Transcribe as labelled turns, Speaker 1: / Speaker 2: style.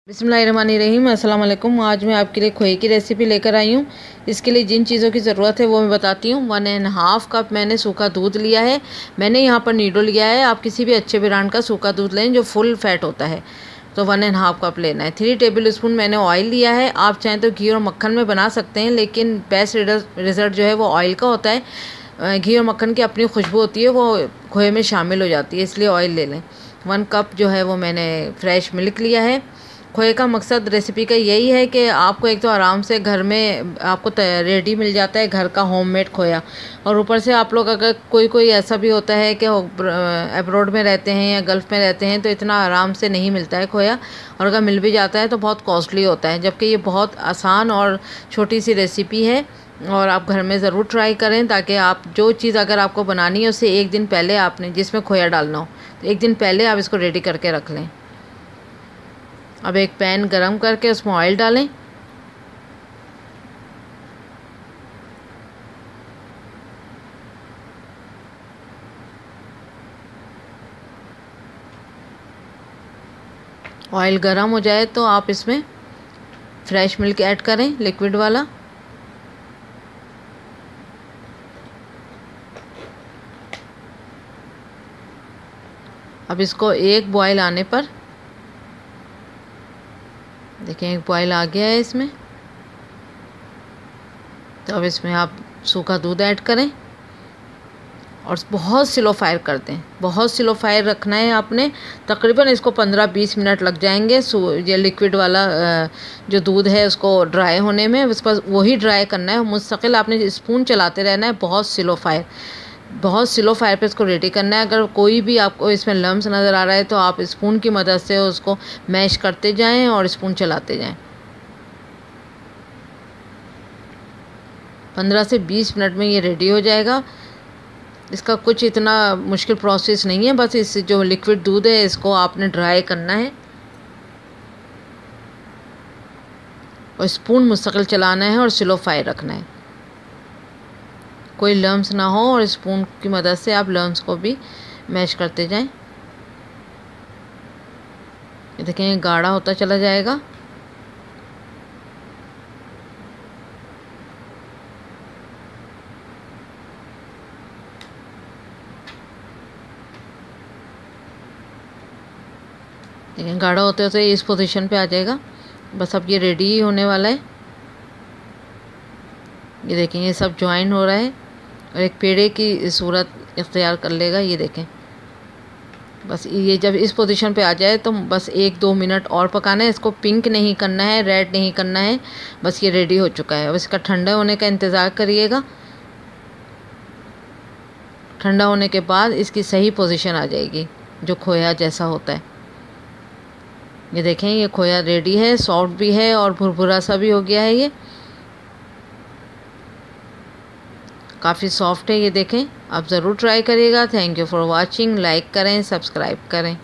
Speaker 1: बिस्मिल्लाहिर्रहमानिर्रहीम। अस्सलाम वालेकुम। आज मैं आपके लिए खोए की रेसिपी लेकर आई हूँ। इसके लिए जिन चीज़ों की ज़रूरत है वो मैं बताती हूँ। 1.5 कप मैंने सूखा दूध लिया है। मैंने यहाँ पर नीडो लिया है। आप किसी भी अच्छे ब्रांड का सूखा दूध लें जो फुल फैट होता है, तो 1.5 कप लेना है। 3 टेबल स्पून मैंने ऑयल लिया है। आप चाहें तो घी और मक्खन में बना सकते हैं, लेकिन बेस्ट रिज़ल्ट जो है वो ऑयल का होता है। घी और मक्खन की अपनी खुशबू होती है, वो खोए में शामिल हो जाती है, इसलिए ऑयल ले लें। 1 कप जो है वो मैंने फ्रेश मिल्क लिया है। खोए का मकसद रेसिपी का यही है कि आपको एक तो आराम से घर में आपको रेडी मिल जाता है घर का होममेड खोया, और ऊपर से आप लोग अगर कोई ऐसा भी होता है कि अब्रॉड में रहते हैं या गल्फ़ में रहते हैं तो इतना आराम से नहीं मिलता है खोया, और अगर मिल भी जाता है तो बहुत कॉस्टली होता है। जबकि ये बहुत आसान और छोटी सी रेसिपी है, और आप घर में ज़रूर ट्राई करें, ताकि आप जो चीज़ अगर आपको बनानी है उससे एक दिन पहले आपने जिसमें खोया डालना हो तो एक दिन पहले आप इसको रेडी करके रख लें। अब एक पैन गरम करके उसमें ऑयल डालें। ऑयल गरम हो जाए तो आप इसमें फ्रेश मिल्क ऐड करें, लिक्विड वाला। अब इसको एक बॉयल आने पर, देखें एक बॉयल आ गया है इसमें, तो अब इसमें आप सूखा दूध ऐड करें और बहुत स्लो फायर कर दें। बहुत स्लो फायर रखना है आपने। तकरीबन इसको 15-20 मिनट लग जाएंगे ये लिक्विड वाला जो दूध है उसको ड्राई होने में। उस पर वही ड्राई करना है, मुस्तकिल आपने स्पून चलाते रहना है। बहुत स्लो फायर पे इसको रेडी करना है। अगर कोई भी आपको इसमें लम्स नज़र आ रहा है तो आप स्पून की मदद से उसको मैश करते जाएं और स्पून चलाते जाएं। 15 से 20 मिनट में ये रेडी हो जाएगा। इसका कुछ इतना मुश्किल प्रोसेस नहीं है, बस इस जो लिक्विड दूध है इसको आपने ड्राई करना है और स्पून मुस्तकिल चलाना है और स्लो फायर रखना है, कोई लम्स ना हो, और स्पून की मदद से आप लम्स को भी मैश करते जाएं। ये देखें गाढ़ा होता चला जाएगा। देखें गाढ़ा होते होते इस पोजीशन पे आ जाएगा। बस अब ये रेडी ही होने वाला है। ये देखें ये सब ज्वाइन हो रहा है और एक पेड़े की सूरत इख्तियार कर लेगा। ये देखें बस ये जब इस पोजीशन पे आ जाए तो बस 1-2 मिनट और पकाना है। इसको पिंक नहीं करना है, रेड नहीं करना है, बस ये रेडी हो चुका है। अब इसका ठंडा होने का इंतज़ार करिएगा। ठंडा होने के बाद इसकी सही पोजीशन आ जाएगी जो खोया जैसा होता है। ये देखें ये खोया रेडी है, सॉफ्ट भी है और भुरभुरा सा भी हो गया है। ये काफ़ी सॉफ्ट है। ये देखें, आप ज़रूर ट्राई करिएगा। Thank you for watching. Like करें, सब्सक्राइब करें।